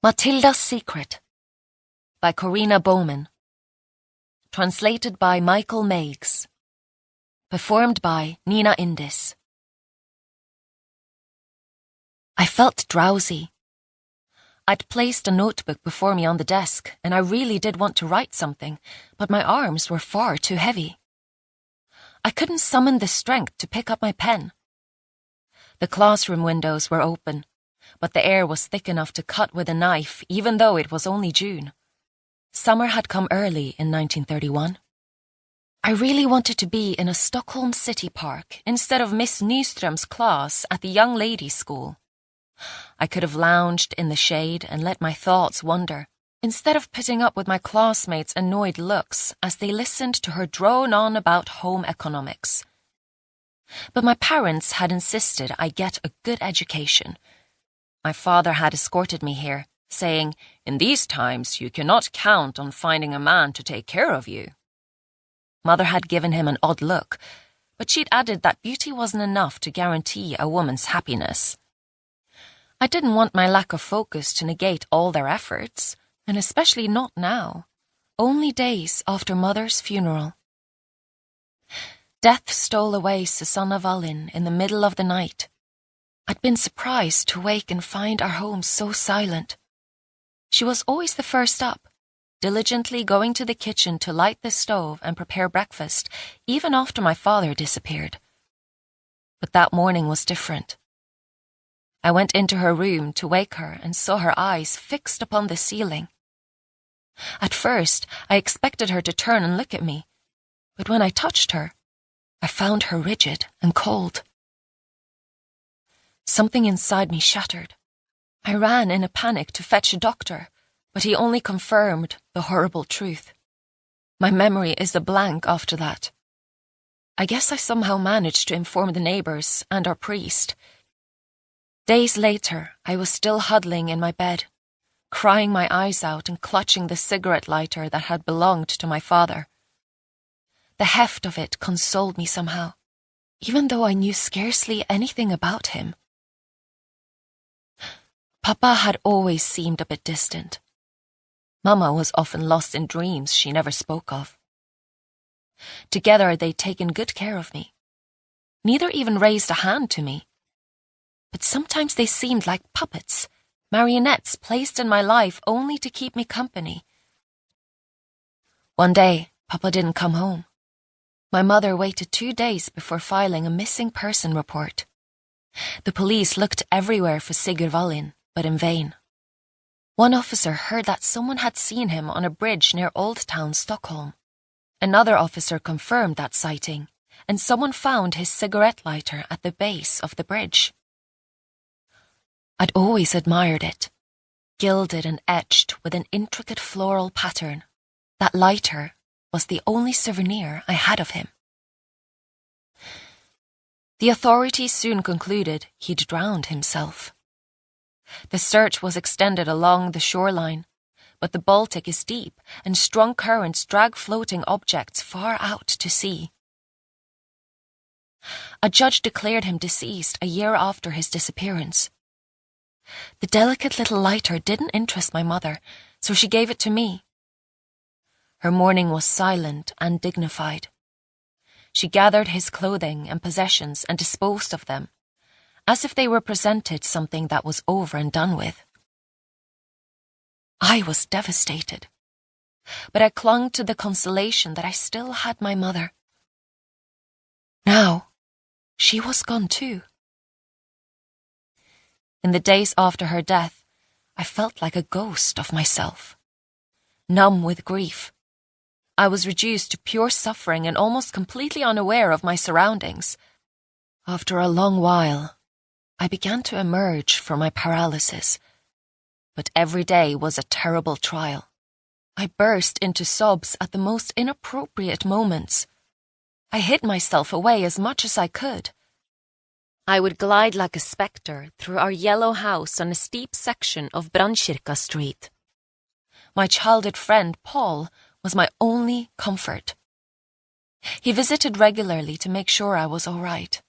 Matilda's Secret by Corina Bomann. Translated by Michael Meigs. Performed by Nina Indis. I felt drowsy. I'd placed a notebook before me on the desk, and I really did want to write something, but my arms were far too heavy. I couldn't summon the strength to pick up my pen. The classroom windows were open, but the air was thick enough to cut with a knife, even though it was only June. Summer had come early in 1931. I really wanted to be in a Stockholm city park instead of Miss Nyström's class at the young ladies' school. I could have lounged in the shade and let my thoughts wander, instead of putting up with my classmates' annoyed looks as they listened to her drone on about home economics. But my parents had insisted I get a good education. My father had escorted me here, saying, "In these times you cannot count on finding a man to take care of you." Mother had given him an odd look, but she'd added that beauty wasn't enough to guarantee a woman's happiness. I didn't want my lack of focus to negate all their efforts, and especially not now, only days after Mother's funeral. Death stole away Susanna Wallin in the middle of the night. I'd been surprised to wake and find our home so silent. She was always the first up, diligently going to the kitchen to light the stove and prepare breakfast, even after my father disappeared. But that morning was different. I went into her room to wake her and saw her eyes fixed upon the ceiling. At first, I expected her to turn and look at me, but when I touched her, I found her rigid and cold. Something inside me shattered. I ran in a panic to fetch a doctor, but he only confirmed the horrible truth. My memory is a blank after that. I guess I somehow managed to inform the neighbors and our priest. Days later, I was still huddling in my bed, crying my eyes out and clutching the cigarette lighter that had belonged to my father. The heft of it consoled me somehow, even though I knew scarcely anything about him. Papa had always seemed a bit distant. Mama was often lost in dreams she never spoke of. Together they'd taken good care of me. Neither even raised a hand to me. But sometimes they seemed like puppets, marionettes placed in my life only to keep me company. One day, Papa didn't come home. My mother waited 2 days before filing a missing person report. The police looked everywhere for Sigurd Wallin, but in vain. One officer heard that someone had seen him on a bridge near Old Town, Stockholm. Another officer confirmed that sighting, and someone found his cigarette lighter at the base of the bridge. I'd always admired it, gilded and etched with an intricate floral pattern. That lighter was the only souvenir I had of him. The authorities soon concluded he'd drowned himself. The search was extended along the shoreline, but the Baltic is deep and strong currents drag floating objects far out to sea. A judge declared him deceased a year after his disappearance. The delicate little lighter didn't interest my mother, so she gave it to me. Her mourning was silent and dignified. She gathered his clothing and possessions and disposed of them, as if they represented something that was over and done with. I was devastated, but I clung to the consolation that I still had my mother. Now, she was gone too. In the days after her death, I felt like a ghost of myself, numb with grief. I was reduced to pure suffering and almost completely unaware of my surroundings. After a long while, I began to emerge from my paralysis, but every day was a terrible trial. I burst into sobs at the most inappropriate moments. I hid myself away as much as I could. I would glide like a spectre through our yellow house on a steep section of Brandkirka Street. My childhood friend, Paul, was my only comfort. He visited regularly to make sure I was all right.